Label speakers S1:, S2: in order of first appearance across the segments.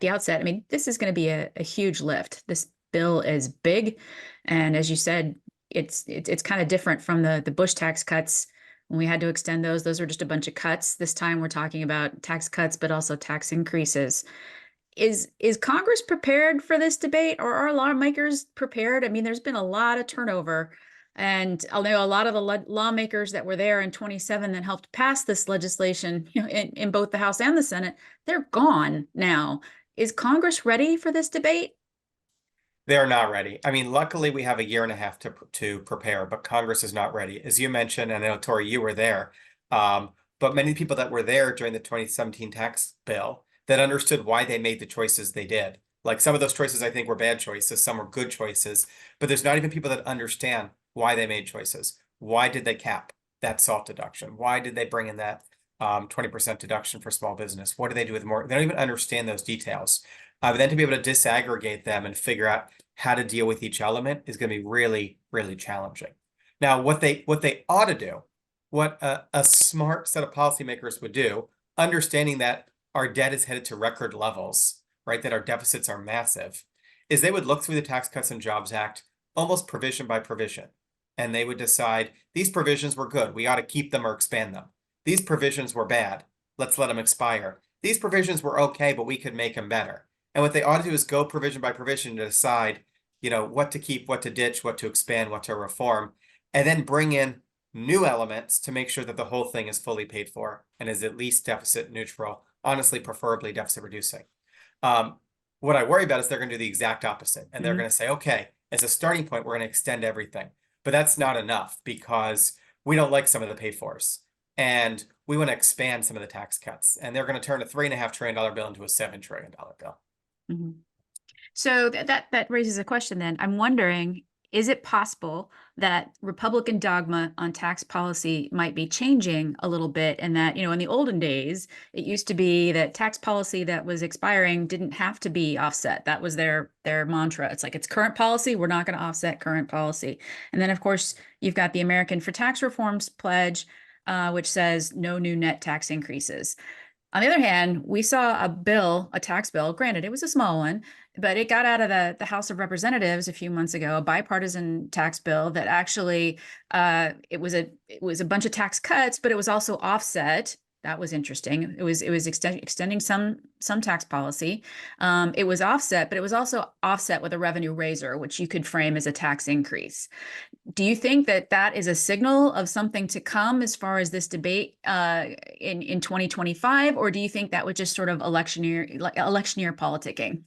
S1: the outset, I mean, this is going to be a huge lift. This bill is big, and as you said, it's kind of different from the Bush tax cuts when we had to extend those. Those were just a bunch of cuts. This time we're talking about tax cuts, but also tax increases. Is Congress prepared for this debate, or are lawmakers prepared? I mean, there's been a lot of turnover, and I know a lot of the lawmakers that were there in 27 that helped pass this legislation, in both the House and the Senate, they're gone now. Is Congress ready for this debate?
S2: They're not ready. I mean, luckily we have a year and a half to prepare, but Congress is not ready. As you mentioned, and I know, Tori, you were there, but many people that were there during the 2017 tax bill that understood why they made the choices they did. Like some of those choices I think were bad choices, some were good choices, but there's not even people that understand why they made choices. Why did they cap that SALT deduction? Why did they bring in that 20% deduction for small business? What do they do with more? They don't even understand those details. But then to be able to disaggregate them and figure out how to deal with each element is going to be really, really challenging. Now, what they ought to do, what a smart set of policymakers would do, understanding that our debt is headed to record levels, right, that our deficits are massive, is they would look through the Tax Cuts and Jobs Act almost provision by provision. And they would decide these provisions were good. We ought to keep them or expand them. These provisions were bad. Let's let them expire. These provisions were okay, but we could make them better. And what they ought to do is go provision by provision to decide, what to keep, what to ditch, what to expand, what to reform, and then bring in new elements to make sure that the whole thing is fully paid for and is at least deficit neutral, honestly, preferably deficit reducing. What I worry about is they're going to do the exact opposite. And they're going to say, okay, as a starting point, we're going to extend everything. But that's not enough because we don't like some of the pay-fors. And we want to expand some of the tax cuts. And they're going to turn a $3.5 trillion bill into a $7 trillion bill.
S1: Mm-hmm. So that raises a question then. I'm wondering, is it possible that Republican dogma on tax policy might be changing a little bit, and that, in the olden days, it used to be that tax policy that was expiring didn't have to be offset. That was their mantra. It's like, it's current policy, we're not going to offset current policy. And then, of course, you've got the American for Tax Reforms pledge, which says no new net tax increases. On the other hand, we saw a tax bill, granted, it was a small one, but it got out of the House of Representatives a few months ago, a bipartisan tax bill that actually, it was a bunch of tax cuts, but it was also offset. That was interesting. It was extending some tax policy. It was offset, but it was also offset with a revenue raiser, which you could frame as a tax increase. Do you think that is a signal of something to come as far as this debate in 2025, or do you think that was just sort of electioneer politicking?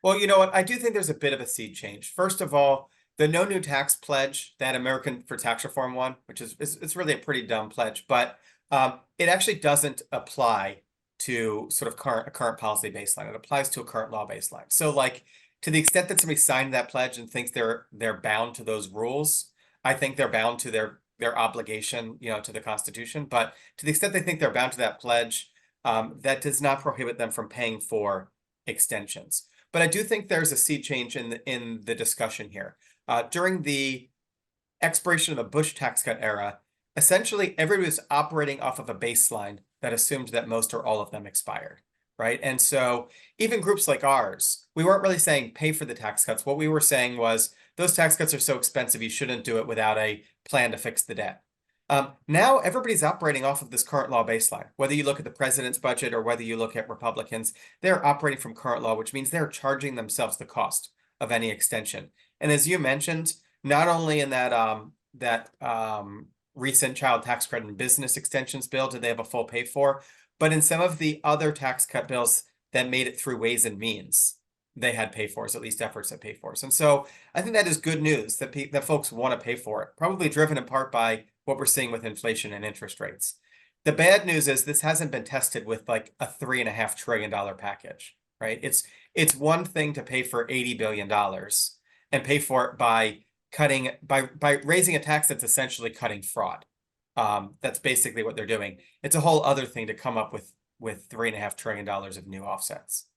S2: Well, you know what? I do think there's a bit of a seed change. First of all, the no new tax pledge, that American for Tax Reform one, which is it's really a pretty dumb pledge, but it actually doesn't apply to sort of a current policy baseline. It applies to a current law baseline. So, like, to the extent that somebody signed that pledge and thinks they're bound to those rules, I think they're bound to their obligation, to the Constitution. But to the extent they think they're bound to that pledge, that does not prohibit them from paying for extensions. But I do think there's a sea change in the discussion here. During the expiration of the Bush tax cut era, essentially everybody was operating off of a baseline that assumed that most or all of them expired, right? And so even groups like ours, we weren't really saying pay for the tax cuts. What we were saying was those tax cuts are so expensive, you shouldn't do it without a plan to fix the debt. Now everybody's operating off of this current law baseline. Whether you look at the president's budget or whether you look at Republicans, they're operating from current law, which means they're charging themselves the cost of any extension. And as you mentioned, not only in that recent child tax credit and business extensions bill did they have a full pay for, but in some of the other tax cut bills that made it through Ways and Means, they had pay fors, at least efforts at pay fors. And so I think that is good news that folks want to pay for it, probably driven in part by what we're seeing with inflation and interest rates. The bad news is this hasn't been tested with like a $3.5 trillion package, right? It's one thing to pay for $80 billion and pay for it by raising a tax that's essentially cutting fraud. That's basically what they're doing. It's a whole other thing to come up with $3.5 trillion of new offsets.